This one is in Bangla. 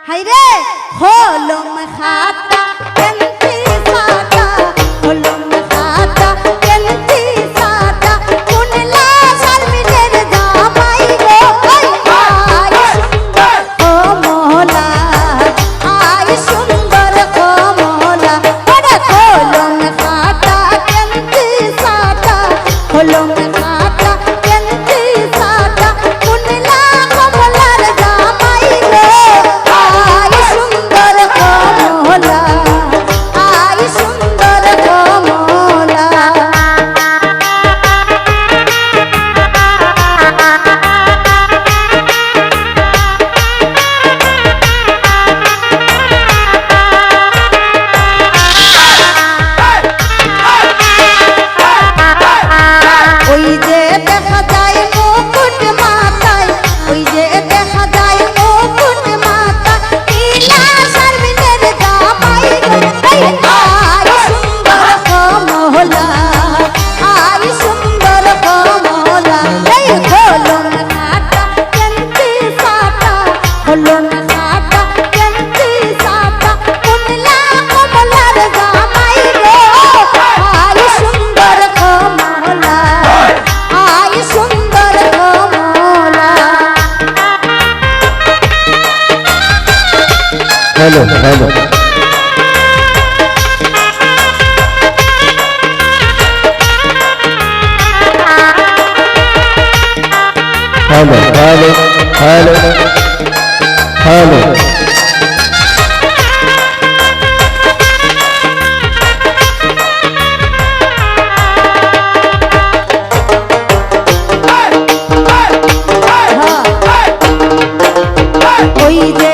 হাইরে হলম খাতা কেনতি সাটা হলম খাতা কেনতি সাটা কোনলা শারমিনের জামাই গো আয় সুন্দর ও মোহলা আয় সুন্দর ও মোহলা ওরে হলম খাতা কেনতি সাটা হলম খাতা কেনতি সাটা কোনলা কমলার জামাই গো আয় সুন্দর কমলা আয় সুন্দর কমলা ওই যে দেখা যায় মুকুট মাথায় ওই যে দেখা যায় মুকুট মাথায় নীলা শারমিনের জামাই গো আয় সুন্দর কমলা আয় সুন্দর কমলা এই হলম খাতা কেনতি সাটা হলম খাতা কেনতি সাটা কোনলা কমলার জামাই গো আয় সুন্দর কমলা আয় সুন্দর কমলা hello hello hello hello hello hello ওই যে